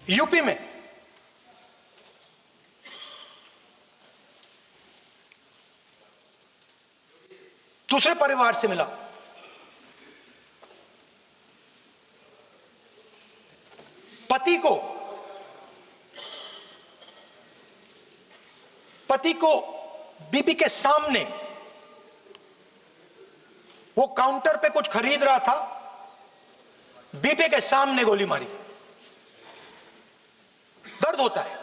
UP में दूसरे परिवार से मिला, पति को बीबी के सामने, वो काउंटर पे कुछ खरीद रहा था, बीबी के सामने गोली मारी। दर्द होता है,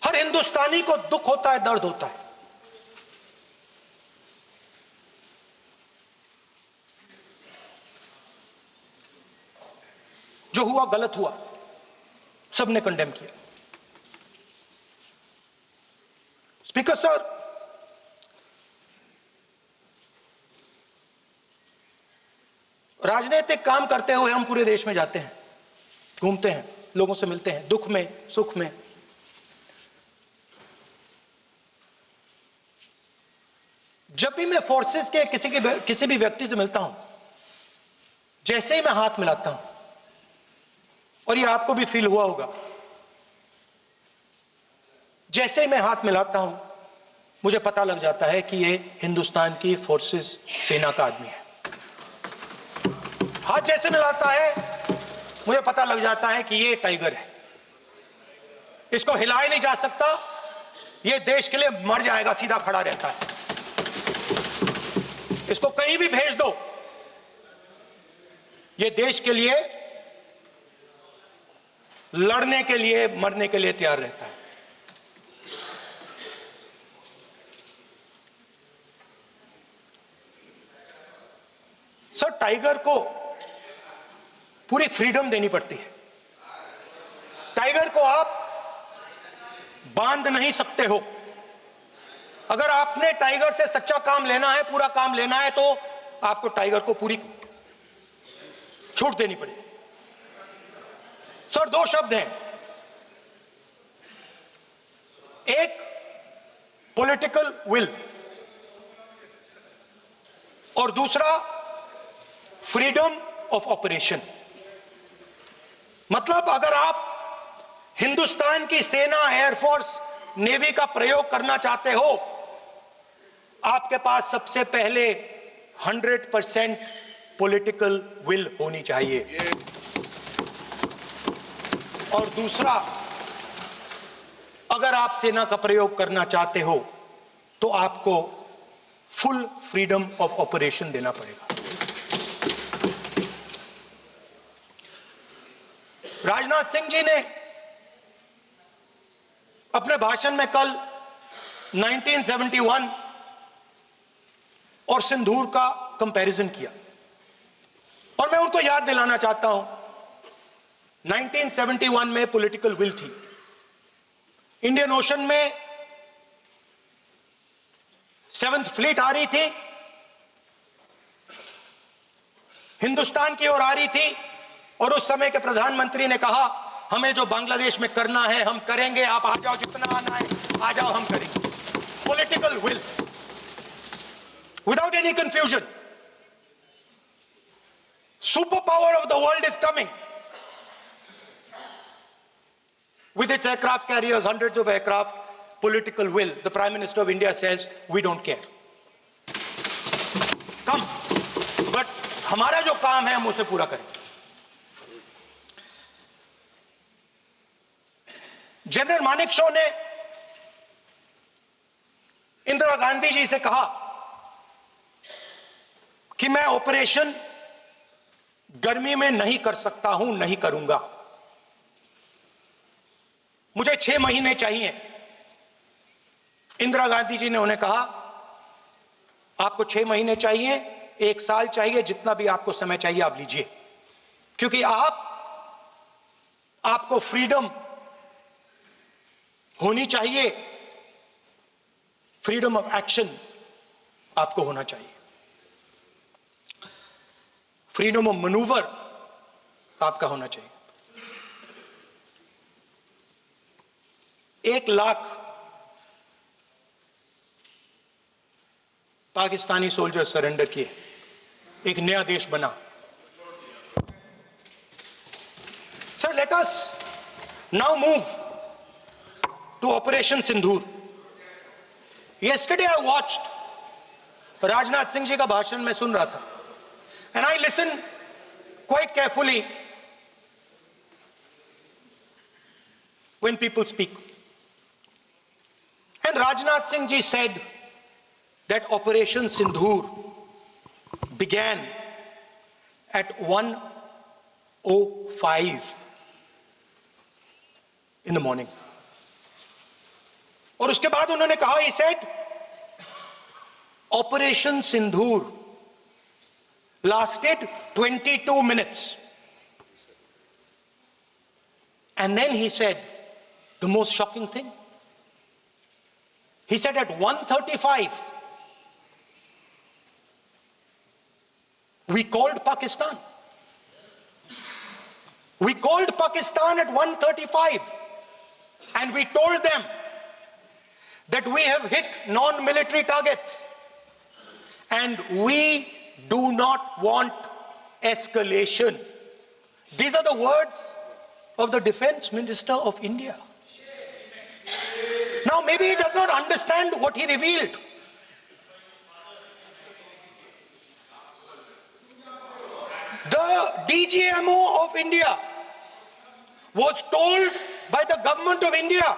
हर हिंदुस्तानी को दुख होता है, दर्द होता है। जो हुआ गलत हुआ, सबने कंडेम किया। स्पीकर सर, राजनीतिक काम करते हुए हम पूरे देश में जाते हैं, घूमते हैं, लोगों से मिलते हैं, दुख में सुख में। जब भी मैं फोर्सेस के किसी भी व्यक्ति से मिलता हूं, जैसे ही मैं हाथ मिलाता हूं, और ये आपको भी फील हुआ होगा, जैसे ही मैं हाथ मिलाता हूं मुझे पता लग जाता है कि ये हिंदुस्तान की फोर्सेस सेना का आदमी है। हाथ जैसे मिलाता है मुझे पता लग जाता है कि ये टाइगर है, इसको हिलाया नहीं जा सकता, ये देश के लिए मर जाएगा, सीधा खड़ा रहता है। इसको कहीं भी भेज दो, ये देश के लिए लड़ने के लिए, मरने के लिए तैयार रहता है। सर, टाइगर को पूरी फ्रीडम देनी पड़ती है। टाइगर को आप बांध नहीं सकते हो। अगर आपने टाइगर से सच्चा काम लेना है, पूरा काम लेना है, तो आपको टाइगर को पूरी छूट देनी पड़ेगी। सर, दो शब्द हैं, एक पॉलिटिकल विल और दूसरा फ्रीडम ऑफ ऑपरेशन। मतलब अगर आप हिंदुस्तान की सेना, एयरफोर्स, नेवी का प्रयोग करना चाहते हो, आपके पास सबसे पहले 100% पॉलिटिकल विल होनी चाहिए, और दूसरा, अगर आप सेना का प्रयोग करना चाहते हो तो आपको फुल फ्रीडम ऑफ ऑपरेशन देना पड़ेगा। राजनाथ सिंह जी ने अपने भाषण में कल 1971 और सिंदूर का कंपैरिजन किया, और मैं उनको याद दिलाना चाहता हूं, 1971 में पॉलिटिकल विल थी। इंडियन ओशन में 7th फ्लीट आ रही थी, हिंदुस्तान की ओर आ रही थी, और उस समय के प्रधानमंत्री ने कहा, हमें जो बांग्लादेश में करना है हम करेंगे, आप आ जाओ, जितना आना है आ जाओ, हम करेंगे। Political will, without any confusion. Super power of the world is coming with its aircraft carriers, hundreds of aircraft, political will. The Prime Minister of India says, we don't care. Come. But हमारा जो काम है हम उसे पूरा करें। General Manekshaw ने इंदिरा गांधी जी से कहा कि मैं ऑपरेशन गर्मी में नहीं कर सकता हूं, नहीं करूंगा, मुझे 6 महीने चाहिए। इंदिरा गांधी जी ने उन्हें कहा, आपको 6 महीने चाहिए, 1 साल चाहिए, जितना भी आपको समय चाहिए आप लीजिए, क्योंकि आपको फ्रीडम होनी चाहिए, फ्रीडम ऑफ एक्शन आपको होना चाहिए, फ्रीडम ऑफ मैनूवर आपका होना चाहिए। 1 लाख पाकिस्तानी सोल्जर सरेंडर किए, एक नया देश बना। So let us now move to Operation Sindhur. Yesterday I watched Rajnath Singh ji ka bhashan mein sun raha tha, and I listened quite carefully when people speak. And Rajnath Singh ji said that Operation Sindhur began at 1:05 in the morning. और उसके बाद उन्होंने कहा, he said, Operation Sindhur lasted 22 minutes. And then he said the most shocking thing. He said at 1:35 we called Pakistan. We called Pakistan at 1:35 and we told them that we have hit non-military targets and we do not want escalation. These are the words of the Defense Minister of India. Now maybe he does not understand what he revealed. The DGMO of India was told by the government of India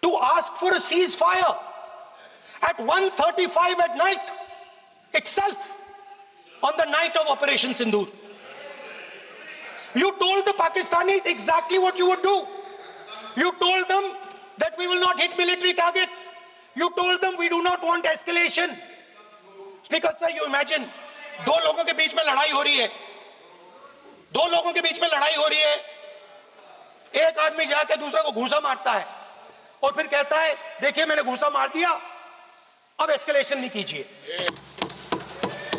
to ask for a ceasefire at 1:35 at night itself, on the night of Operation Sindhur. You told the Pakistanis exactly what you would do. You told them that we will not hit military targets. You told them we do not want escalation. Speaker sir, you imagine, दो लोगों के बीच में लड़ाई हो रही है, दो लोगों के बीच में लड़ाई हो रही है, एक आदमी जाके दूसरे को घूंसा मारता है और फिर कहता है देखिए मैंने घूंसा मार दिया, अब एस्केलेशन नहीं कीजिए.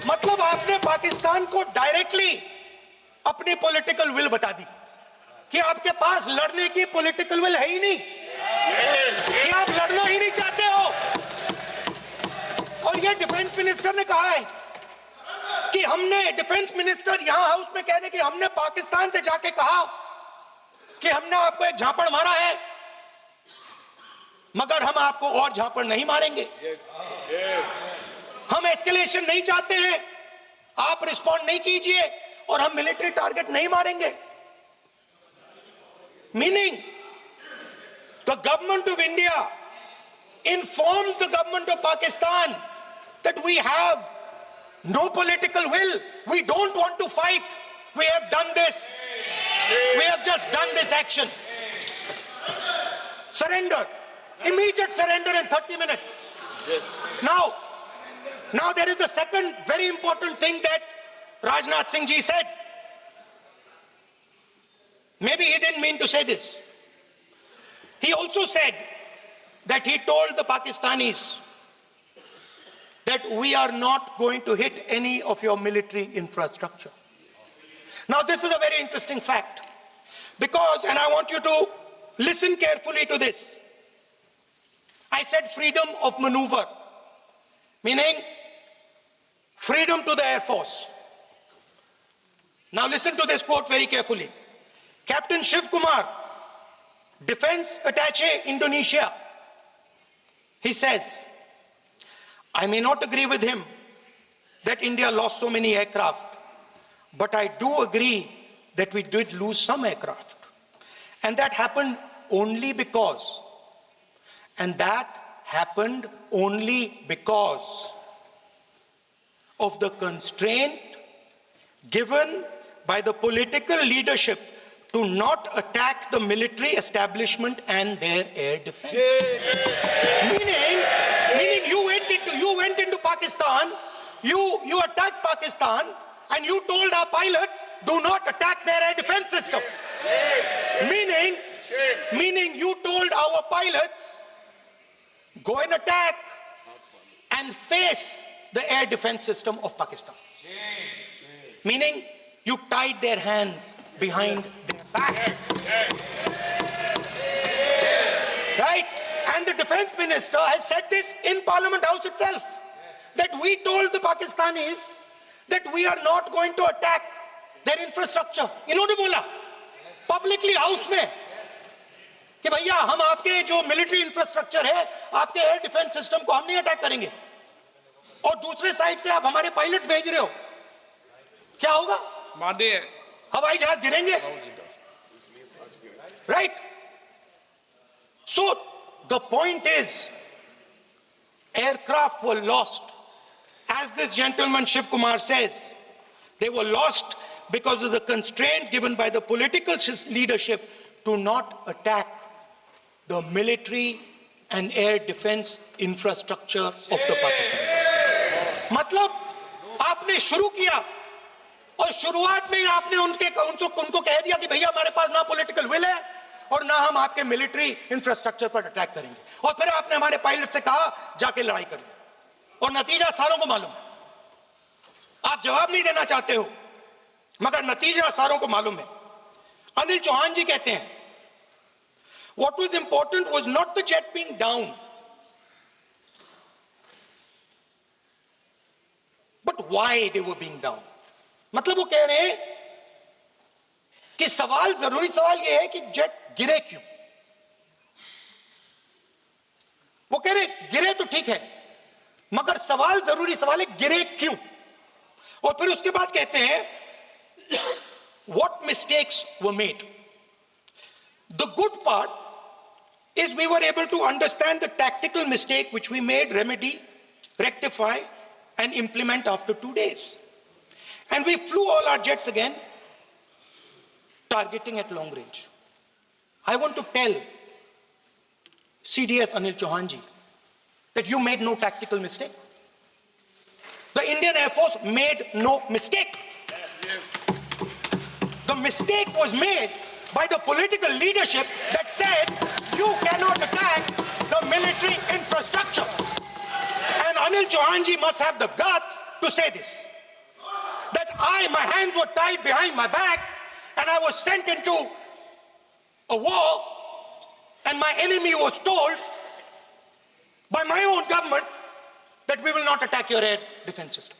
मतलब आपने पाकिस्तान को डायरेक्टली अपनी पॉलिटिकल विल बता दी कि आपके पास लड़ने की पॉलिटिकल विल है ही नहीं, कि आप लड़ना ही नहीं चाहते हो. और ये डिफेंस मिनिस्टर ने कहा है कि हमने, डिफेंस मिनिस्टर यहां हाउस में कह रहे कि हमने पाकिस्तान से जाके कहा कि हमने आपको एक झापड़ मारा है मगर हम आपको और झापड़ नहीं मारेंगे. हम एस्केलेशन नहीं चाहते हैं, आप रिस्पॉन्ड नहीं कीजिए और हम मिलिट्री टारगेट नहीं मारेंगे. Meaning the government of India informed the government of Pakistan that we have no political will, we don't want to fight, we have done this, we have just done this action. Surrender, immediate surrender in 30 minutes. Yes. Now there is a second very important thing that Rajnath Singh ji said. Maybe he didn't mean to say this. He also said that he told the Pakistanis that we are not going to hit any of your military infrastructure. Now this is a very interesting fact because, and I want you to listen carefully to this. I said freedom of maneuver, meaning freedom to the Air Force. Now listen to this quote very carefully. Captain Shiv Kumar, Defense Attaché Indonesia, he says, I may not agree with him that India lost so many aircraft, but I do agree that we did lose some aircraft. And that happened only because, of the constraint given by the political leadership to not attack the military establishment and their air defense. Meaning you went into Pakistan, you attacked Pakistan, and you told our pilots, do not attack their air defense system. Meaning you told our pilots, go and attack and face the air defense system of Pakistan. Meaning you tied their hands behind their back. Right? And the defense minister has said this in Parliament House itself, that we told the Pakistanis that we are not going to attack their infrastructure. इन्होंने बोला publicly house में कि भैया हम आपके जो military infrastructure है, आपके एयर डिफेंस सिस्टम को हम नहीं अटैक करेंगे, और दूसरे साइड से आप हमारे पायलट भेज रहे हो, क्या होगा? मादे हवाई जहाज गिरेंगे, right? So the point is aircraft were lost, as this gentleman Shiv Kumar says. They were lost because of the constraint given by the political leadership to not attack the military and air defense infrastructure of the Pakistan. मतलब आपने शुरू किया और शुरुआत में ही आपने उनको कह दिया कि भैया हमारे पास ना पॉलिटिकल विल है और ना हम आपके मिलिट्री इंफ्रास्ट्रक्चर पर अटैक करेंगे, और फिर आपने हमारे पायलट से कहा जाके लड़ाई करिए, और नतीजा सारों को मालूम है। आप जवाब नहीं देना चाहते हो, मगर नतीजा सारों को मालूम है। अनिल चौहान जी कहते हैं what was important was not the jet being down, but why they were being down. मतलब वो कह रहे हैं कि जरूरी सवाल यह है कि जेट गिरे क्यों। वो कह रहे गिरे तो ठीक है, मगर जरूरी सवाल है गिरे क्यों। और फिर उसके बाद कहते हैं what mistakes were made. The good part is we were able to understand the tactical mistake which we made, remedy, rectify and implement after 2 days. And we flew all our jets again, targeting at long range. I want to tell CDS Anil Chauhan ji that you made no tactical mistake. The Indian Air Force made no mistake. The mistake was made by the political leadership that said you cannot attack the military infrastructure. And Anil Chauhan ji must have the guts to say this, that my hands were tied behind my back and I was sent into a war, and my enemy was told by my own government that we will not attack your air defense system.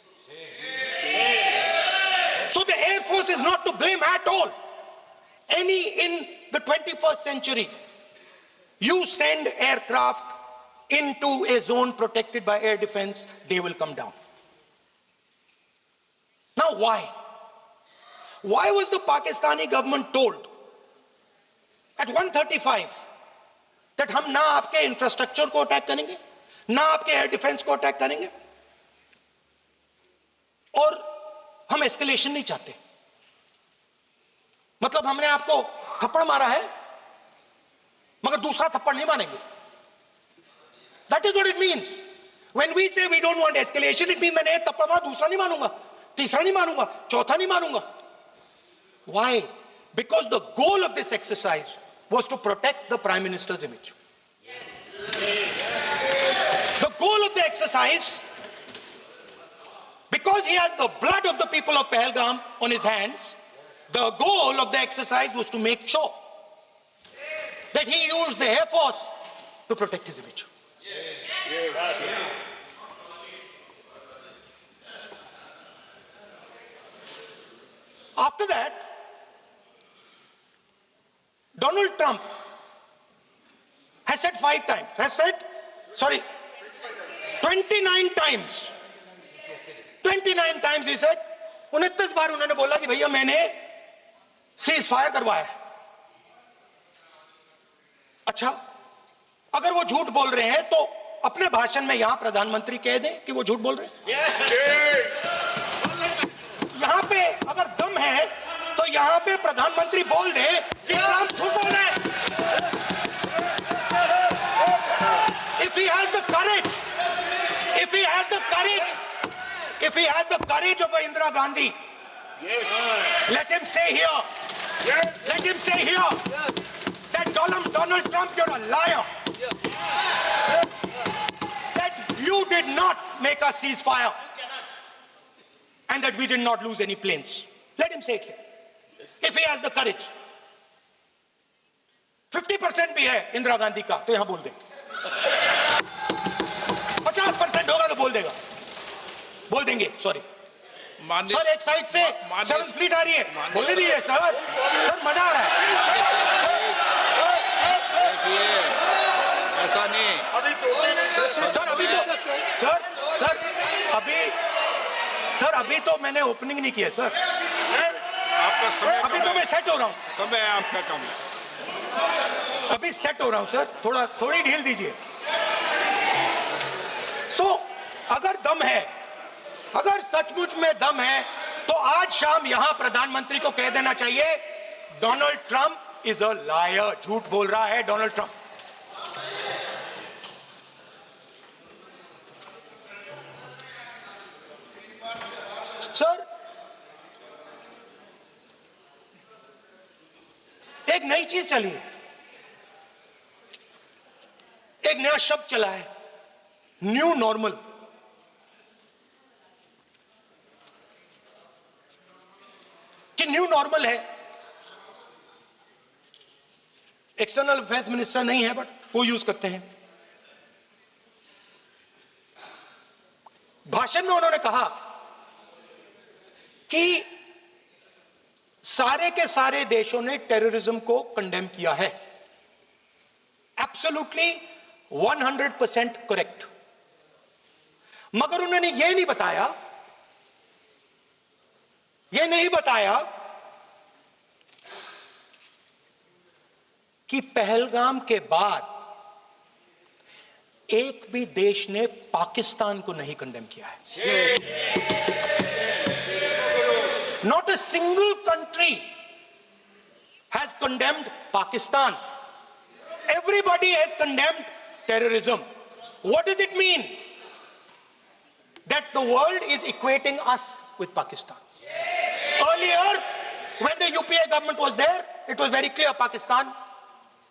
So the Air Force is not to blame at all. In the 21st century, you send aircraft into a zone protected by air defense, they will come down. Now why? Why was the Pakistani government told at 1:35 that हम ना आपके infrastructure को attack करेंगे, ना आपके air defence को attack करेंगे, और हम एस्केलेशन नहीं चाहते? मतलब हमने आपको थप्पड़ मारा है मगर दूसरा थप्पड़ नहीं मारेंगे. That is what it means. When we say we don't want escalation, it means मैंने एक थप्पड़ मारा, दूसरा नहीं मारूंगा, तीसरा नहीं मारूंगा, चौथा नहीं मारूंगा. Why? Because the goal of this exercise was to protect the Prime Minister's image. The goal of the exercise, because he has the blood of the people of Pahalgam on his hands, the goal of the exercise was to make sure that he used the Air Force to protect his image. After that, Donald Trump has said 29 times. 29 times he said, 29 बार उन्होंने बोला कि भैया मैंने cease fire करवाया. अच्छा, अगर वो झूठ बोल रहे हैं तो अपने भाषण में यहां प्रधानमंत्री कह दें कि वो झूठ बोल रहे हैं. यहां पे अगर दम है तो यहां पे प्रधानमंत्री बोल दे कि ट्रंप झूठ बोल रहे हैं. If he has the courage, if he has the courage of Indira Gandhi, let him say here, that Donald Trump, you're a liar. That you did not make a ceasefire, and that we did not lose any planes. Let him say it here. If he has the courage. 50% भी है इंदिरा गांधी का तो यहां बोल दे. 50% होगा तो बोल देंगे. सॉरी, सर एक साइड से 7th फ्लीट आ रही है, बोलने दीजिए सर, मजा आ रहा है। ऐसा नहीं सर अभी तो मैंने ओपनिंग नहीं किया सर, आपका समय अभी तो मैं सेट हो रहा हूँ, समय है आपका कम। अभी सेट हो रहा हूँ सर, थोड़ी ढील दीजिए। अगर दम है, अगर सचमुच में दम है, तो आज शाम यहां प्रधानमंत्री को कह देना चाहिए Donald Trump is a liar, झूठ बोल रहा है डोनाल्ड ट्रंप। सर एक नई चीज चली है, एक नया शब्द चला है, न्यू नॉर्मल। कि न्यू नॉर्मल है, एक्सटर्नल अफेयर्स मिनिस्टर नहीं है बट वो यूज करते हैं। भाषण में उन्होंने कहा कि सारे के सारे देशों ने टेररिज्म को कंडेम किया है। Absolutely 100% correct. मगर उन्होंने यह नहीं बताया कि पहलगाम के बाद एक भी देश ने पाकिस्तान को नहीं कंडेम किया है। Not a single country has condemned Pakistan. Everybody has condemned terrorism. What does it mean? That the world is equating us with Pakistan. Earlier, when the UPA government was there, it was very clear Pakistan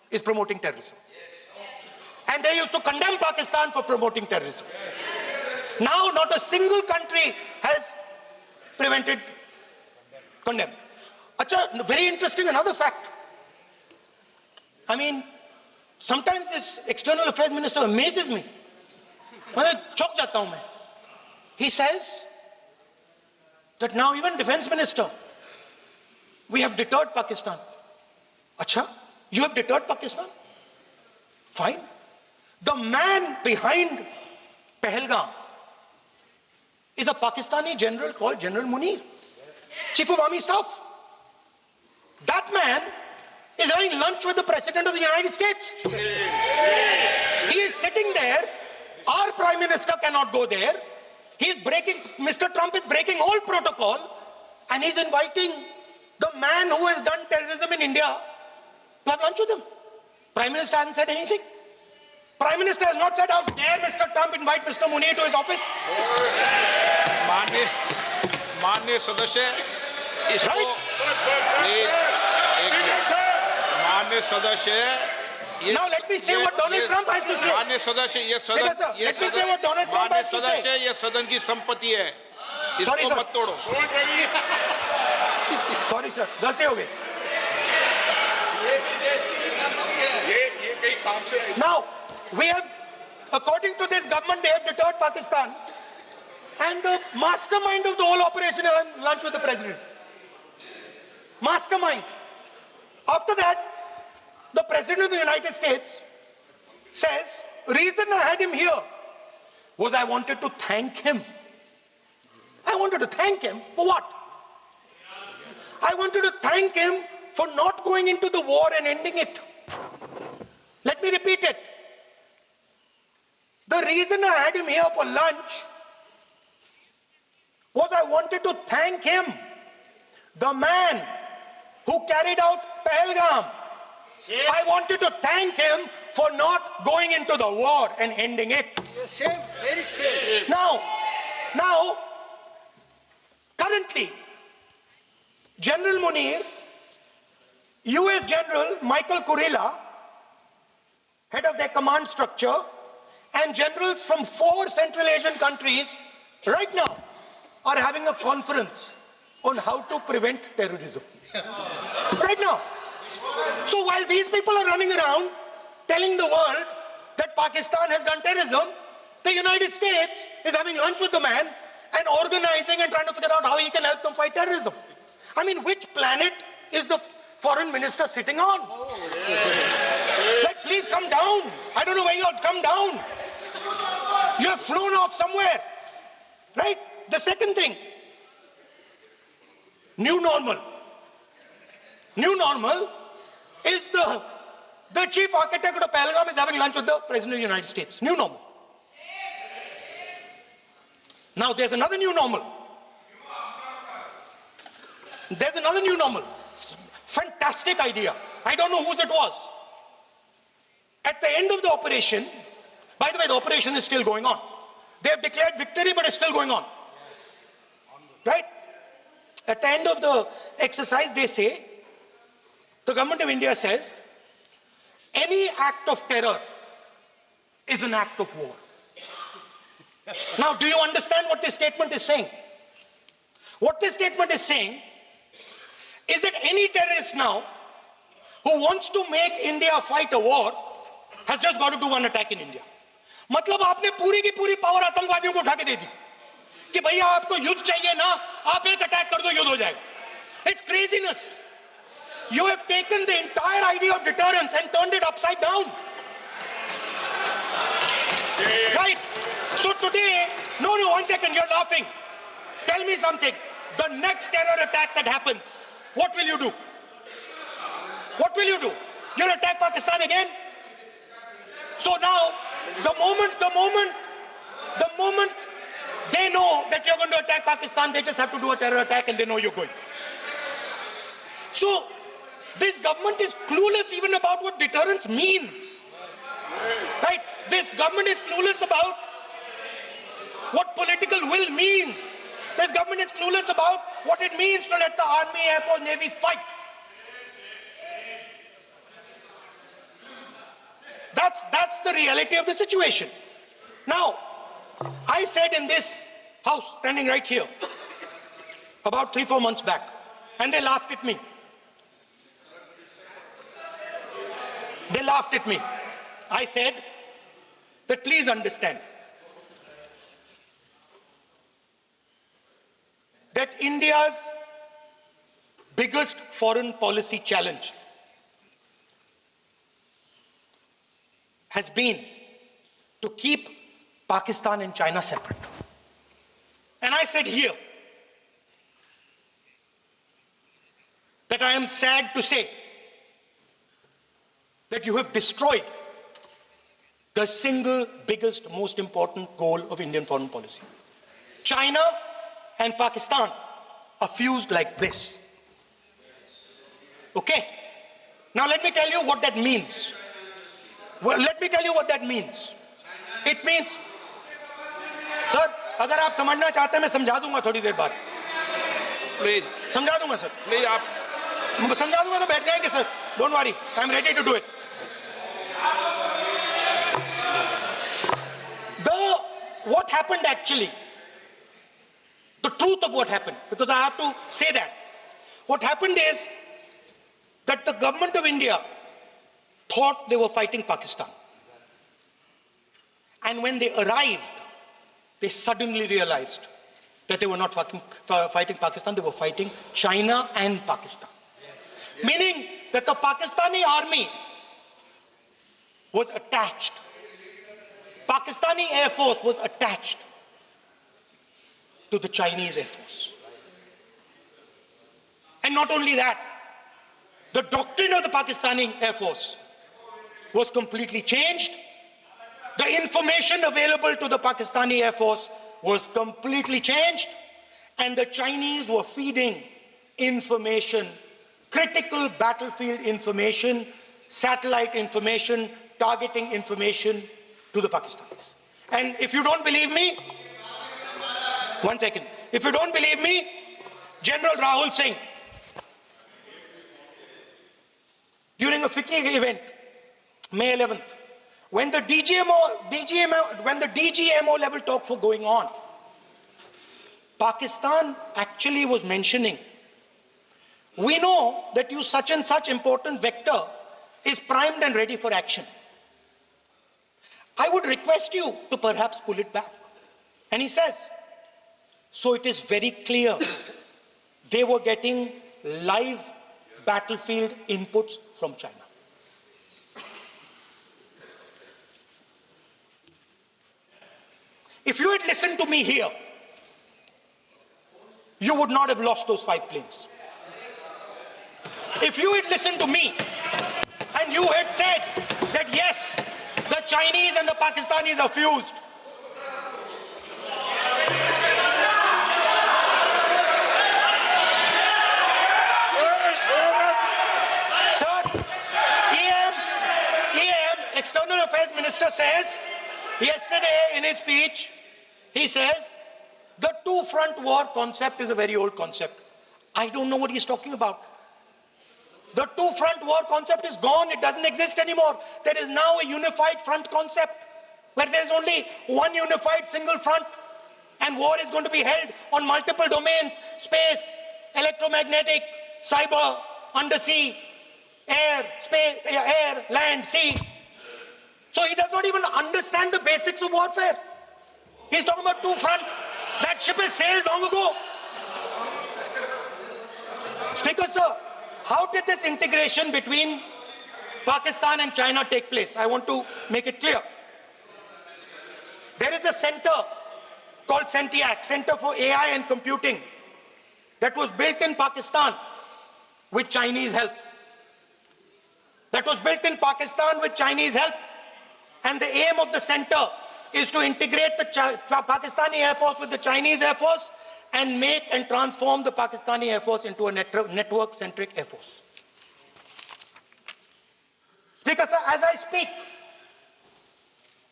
is promoting terrorism. And they used to condemn Pakistan for promoting terrorism. Now, not a single country has condemned. Acha, very interesting, another fact. I mean, sometimes this external affairs minister amazes me. चौंक जाता हूं मैं. He says that now even defense minister, we have deterred Pakistan. Acha, you have deterred Pakistan? Fine. The man behind Pahalgam is a Pakistani general called General Munir, Chief of Army Staff. That man is having lunch with the President of the United States. He is sitting there. Our Prime Minister cannot go there. Mr. Trump is breaking all protocol, and he's inviting the man who has done terrorism in India to have lunch with him. Prime Minister hasn't said anything. Prime Minister has not said, how dare Mr. Trump invite Mr. Munir to his office. माननीय सदस्य, इसको माननीय सदस्य, now let me say what Donald Trump has to say. माननीय सदस्य, ये सदन, let me say what Donald Trump has to say. माननीय सदस्य, ये सदन की संपत्ति है, इसको मत तोड़ो. Sorry sir, गलती हो गई. Now we have, according to this government, they have deterred Pakistan, and the mastermind of the whole operation is having lunch with the president. Mastermind. After that, the President of the United States says, reason I had him here was I wanted to thank him. I wanted to thank him for what? I wanted to thank him for not going into the war and ending it. Let me repeat it. The reason I had him here for lunch was I wanted to thank him, the man who carried out Pahalgam. I wanted to thank him for not going into the war and ending it. Shame, very shame. Now, currently, General Munir, US General Michael Kurilla, head of their command structure, and generals from 4 Central Asian countries right now are having a conference on how to prevent terrorism. Right now. So while these people are running around telling the world that Pakistan has done terrorism, the United States is having lunch with the man and organizing and trying to figure out how he can help them fight terrorism. I mean, which planet is the foreign minister sitting on? Like, please come down. I don't know where you are. Come down. You have flown off somewhere, right? The second thing, new normal. New normal is the chief architect of Pahalgam is having lunch with the President of the United States. New normal. Now there's another new normal. There's another new normal. Fantastic idea. I don't know whose it was. At the end of the operation, by the way, the operation is still going on. They have declared victory, but it's still going on. Right? At the end of the exercise, they say, the government of India says, any act of terror is an act of war. Now, do you understand what this statement is saying? What this statement is saying is that any terrorist now who wants to make India fight a war has just got to do one attack in India. मतलब आपने पूरी की पूरी power आतंकवादियों को उठा के दे दी कि भैया आपको युद्ध चाहिए ना, आप एक अटैक कर दो, युद्ध हो जाएगा. It's craziness. You have taken the entire idea of deterrence and turned it upside down. Right? So today, no, one second, you're laughing. Tell me something. The next terror attack that happens, what will you do? What will you do? You'll attack Pakistan again? So now, the moment they know that you're going to attack Pakistan, they just have to do a terror attack and they know you're going. So, this government is clueless even about what deterrence means. Right? This government is clueless about what political will means. This government is clueless about what it means to let the army, air force, navy fight. That's the reality of the situation. Now, I said in this house, standing right here, about 3-4 months back, and they laughed at me. They laughed at me. I said that please understand that India's biggest foreign policy challenge has been to keep Pakistan and China separate. And I said here that I am sad to say that you have destroyed the single biggest, most important goal of Indian foreign policy. China and Pakistan are fused like this. Okay? Now let me tell you what that means. Well, let me tell you what that means. It means, sir, अगर आप समझना चाहते हैं मैं समझा दूंगा थोड़ी देर बाद. Please, समझा दूंगा सर. please, आप समझा दूंगा तो बैठ जाएंगे sir. Don't worry, I'm ready to do it. What happened actually, the truth of what happened, because I have to say that. What happened is that the government of India thought they were fighting Pakistan. And when they arrived, they suddenly realized that they were not fighting Pakistan, they were fighting China and Pakistan. Yes. Meaning that the Pakistani army was attached. Pakistani Air Force was attached to the Chinese Air Force. And not only that, the doctrine of the Pakistani Air Force was completely changed. The information available to the Pakistani Air Force was completely changed. And the Chinese were feeding information, critical battlefield information, satellite information, targeting information to the Pakistanis. And if you don't believe me, one second. If you don't believe me, General Rahul Singh, during a FICCI event, May 11th, when the DGMO level talks were going on, Pakistan actually was mentioning, we know that you such and such important vector is primed and ready for action. I would request you to perhaps pull it back. And he says, So it is very clear they were getting live battlefield inputs from China. If you had listened to me here, you would not have lost those 5 planes. If you had listened to me and you had said that yes, the Chinese and the Pakistanis are fused, sir, EM, External Affairs Minister says, yesterday in his speech, he says, the two-front war concept is a very old concept. I don't know what he's talking about. The two-front war concept is gone. It doesn't exist anymore. There is now a unified front concept where there is only one unified single front, and war is going to be held on multiple domains: space, electromagnetic, cyber, undersea, air, space, air, land, sea. So he does not even understand the basics of warfare. He's talking about two-front. That ship has sailed long ago. Speaker, sir, how did this integration between Pakistan and China take place? I want to make it clear. There is a center called CENTIAC, Center for AI and Computing, that was built in Pakistan with Chinese help. That was built in Pakistan with Chinese help. And the aim of the center is to integrate the Pakistani Air Force with the Chinese Air Force and make and transform the Pakistani Air Force into a network-centric Air Force. Speaker, sir, as I speak,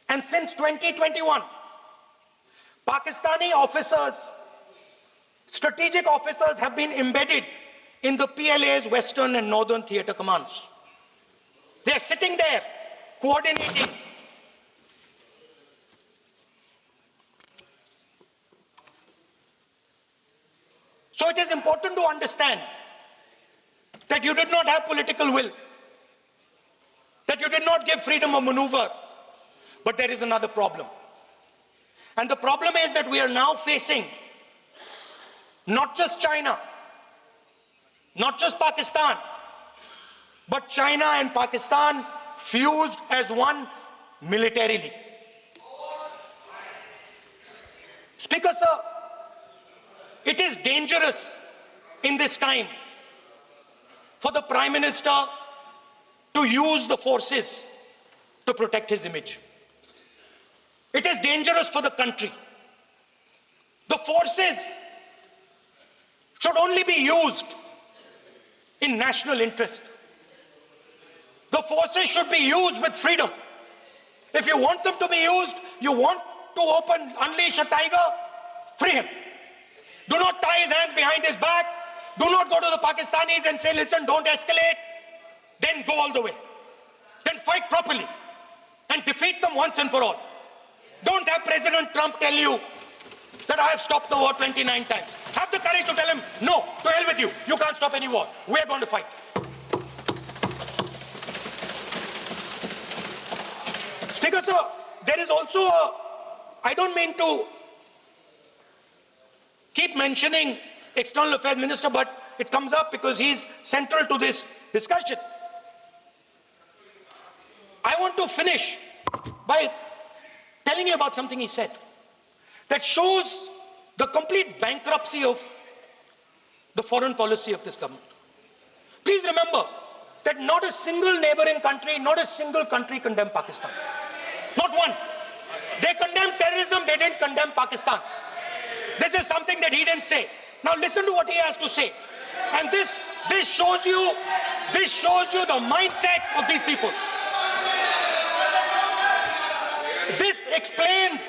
and since 2021, Pakistani officers, strategic officers, have been embedded in the PLA's Western and Northern Theatre Commands. They're sitting there, coordinating. So it is important to understand that you did not have political will, that you did not give freedom of maneuver, but there is another problem. And the problem is that we are now facing not just China, not just Pakistan, but China and Pakistan fused as one militarily. Speaker, sir, it is dangerous in this time for the Prime Minister to use the forces to protect his image. It is dangerous for the country. The forces should only be used in national interest. The forces should be used with freedom. If you want them to be used, you want to unleash a tiger, free him. Do not tie his hands behind his back. Do not go to the Pakistanis and say, listen, don't escalate. Then go all the way. Then fight properly and defeat them once and for all. Don't have President Trump tell you that I have stopped the war 29 times. Have the courage to tell him, no, to hell with you. You can't stop any war. We're going to fight. Speaker, sir, there is also I don't mean to keep mentioning External Affairs Minister, but it comes up because he's central to this discussion. I want to finish by telling you about something he said that shows the complete bankruptcy of the foreign policy of this government. Please remember that not a single neighboring country, not a single country condemned Pakistan. Not one. They condemned terrorism, they didn't condemn Pakistan. This is something that he didn't say. Now listen to what he has to say. And this shows you the mindset of these people. This explains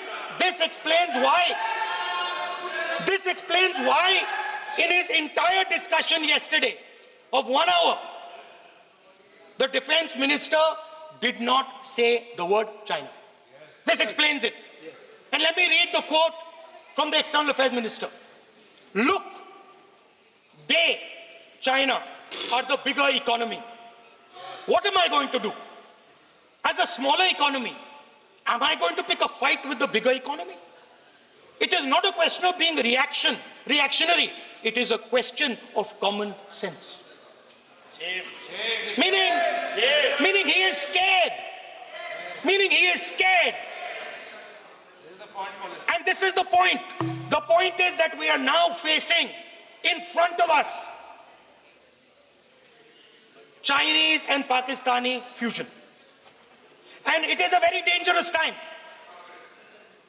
why in his entire discussion yesterday of 1 hour, the defense minister did not say the word China. This explains it. And let me read the quote from the External Affairs Minister. Look, they, China, are the bigger economy. What am I going to do? As a smaller economy, am I going to pick a fight with the bigger economy? It is not a question of being reactionary. It is a question of common sense. Meaning he is scared. And this is the point. The point is that we are now facing in front of us Chinese and Pakistani fusion. And it is a very dangerous time.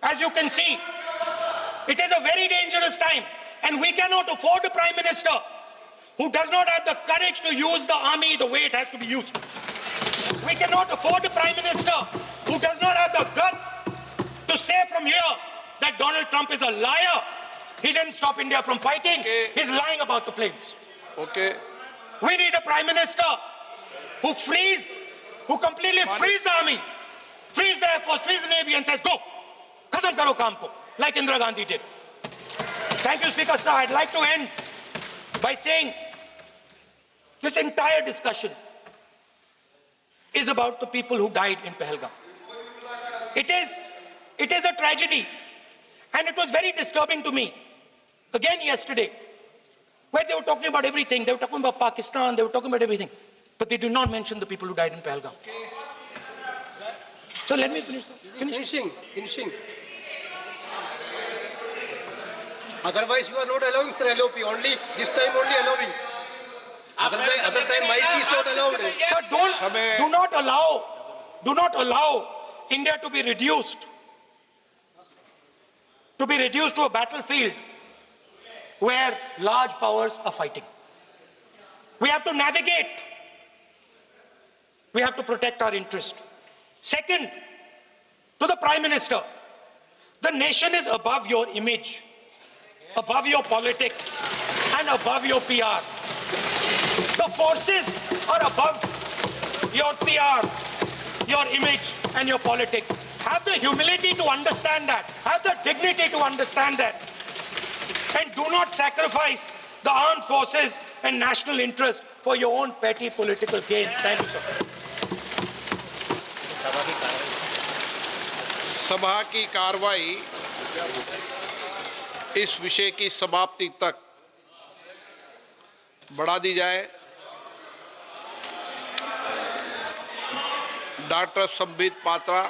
As you can see, it is a very dangerous time. And we cannot afford a prime minister who does not have the courage to use the army the way it has to be used. We cannot afford a prime minister who does not have the guts to say from here that Donald Trump is a liar. He didn't stop India from fighting. Okay. He's lying about the planes. Okay. We need a prime minister who completely frees the army, frees the air force, frees the navy and says, go, khatam karo kaam ko, like Indira Gandhi did. Thank you, Speaker Sir. I'd like to end by saying this entire discussion is about the people who died in Pahalgam. It is a tragedy, and it was very disturbing to me. Again yesterday, where they were talking about everything. They were talking about Pakistan, they were talking about everything. But they did not mention the people who died in Pahalgam. So let me finish. Finishing. Otherwise, you are not allowing, sir, LOP. Only this time, only allowing. Other time, mic is not allowed. Sir, do not allow India to be reduced to a battlefield where large powers are fighting. We have to navigate. We have to protect our interest. Second, to the Prime Minister, the nation is above your image, above your politics, and above your PR. The forces are above your PR, your image, and your politics. Have the humility to understand that. Have the dignity to understand that. And do not sacrifice the armed forces and national interest for your own petty political gains. Thank you, sir. सभा की कार्रवाई इस विषय की समाप्ति तक बढ़ा दी जाए। डॉक्टर संबित पात्रा